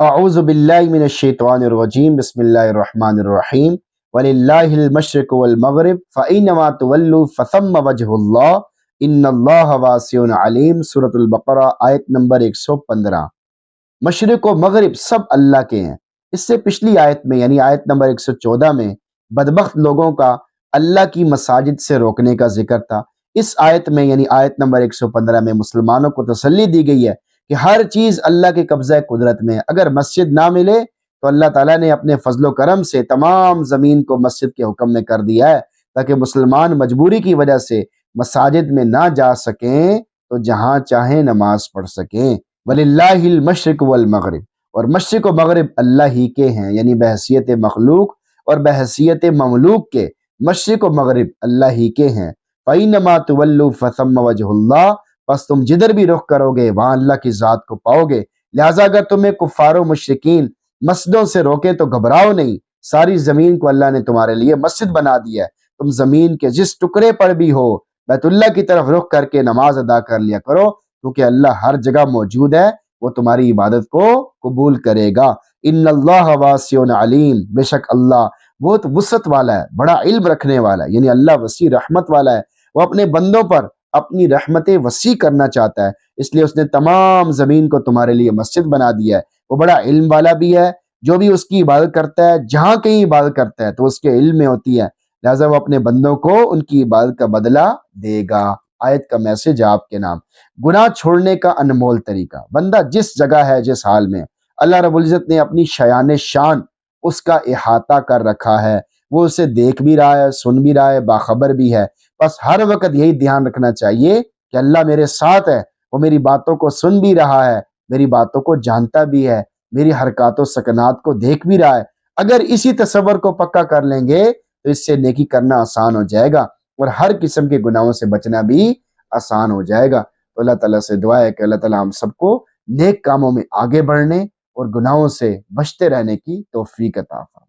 اعوذ باللہ من الشیطان الرجیم بسم اللہ الرحمن الرحیم وللہ المشرق والمغرب فإنما تولوا فثم وجہ اللہ ان اللہ واسع علیم۔ سورۃ البقرہ آیت نمبر 115۔ مشرق و مغرب سب اللہ کے ہیں۔ اس سے پچھلی آیت میں یعنی آیت نمبر 114 میں بدبخت لوگوں کا اللہ کی مساجد سے روکنے کا ذکر تھا۔ اس آیت میں یعنی آیت نمبر 115 میں مسلمانوں کو تسلی دی گئی ہے کہ ہر چیز اللہ کے قبضہ قدرت میں ہے۔ اگر مسجد نہ ملے تو اللہ تعالیٰ نے اپنے فضل و کرم سے تمام زمین کو مسجد کے حکم میں کر دیا ہے، تاکہ مسلمان مجبوری کی وجہ سے مساجد میں نہ جا سکیں تو جہاں چاہیں نماز پڑھ سکیں۔ وَلِلَّهِ الْمَشْرِقُ وَالْمَغْرِبُ، اور مشرق و مغرب اللہ ہی کے ہیں، یعنی بحیثیت مخلوق اور بحیثیت مملوک کے مشرق و مغرب اللہ ہی کے ہیں۔ فَإِنَّمَا تُوَلُّوا فَثَمَّ وَجْهُ اللَّهِ، پس تم جدھر بھی رخ کرو گے وہاں اللہ کی ذات کو پاؤ گے۔ لہٰذا اگر تمہیں کفار و مشرکین مسجدوں سے روکے تو گھبراؤ نہیں، ساری زمین کو اللہ نے تمہارے لیے مسجد بنا دیا ہے۔ تم زمین کے جس ٹکڑے پر بھی ہو بیت اللہ کی طرف رخ کر کے نماز ادا کر لیا کرو، کیونکہ اللہ ہر جگہ موجود ہے، وہ تمہاری عبادت کو قبول کرے گا۔ ان اللہ واسع علیم، بے شک اللہ بہت وسعت والا ہے، بڑا علم رکھنے والا ہے، یعنی اللہ وسیع رحمت والا ہے۔ وہ اپنے بندوں پر اپنی رحمتیں وسیع کرنا چاہتا ہے، اس لیے اس نے تمام زمین کو تمہارے لیے مسجد بنا دیا ہے۔ وہ بڑا علم والا بھی ہے، جو بھی اس کی عبادت کرتا ہے جہاں کہیں عبادت کرتا ہے تو اس کے علم میں ہوتی ہے، لہٰذا وہ اپنے بندوں کو ان کی عبادت کا بدلہ دے گا۔ آیت کا میسج آپ کے نام۔ گناہ چھوڑنے کا انمول طریقہ، بندہ جس جگہ ہے جس حال میں، اللہ رب العزت نے اپنی شیان شان اس کا احاطہ کر رکھا ہے، وہ اسے دیکھ بھی رہا ہے، سن بھی رہا ہے، باخبر بھی ہے۔ بس ہر وقت یہی دھیان رکھنا چاہیے کہ اللہ میرے ساتھ ہے، وہ میری باتوں کو سن بھی رہا ہے، میری باتوں کو جانتا بھی ہے، میری حرکات و سکنات کو دیکھ بھی رہا ہے۔ اگر اسی تصور کو پکا کر لیں گے تو اس سے نیکی کرنا آسان ہو جائے گا اور ہر قسم کے گناہوں سے بچنا بھی آسان ہو جائے گا۔ تو اللہ تعالیٰ سے دعا ہے کہ اللہ تعالیٰ ہم سب کو نیک کاموں میں آگے بڑھنے اور گناہوں سے بچتے رہنے کی توفیق عطا فرمائے۔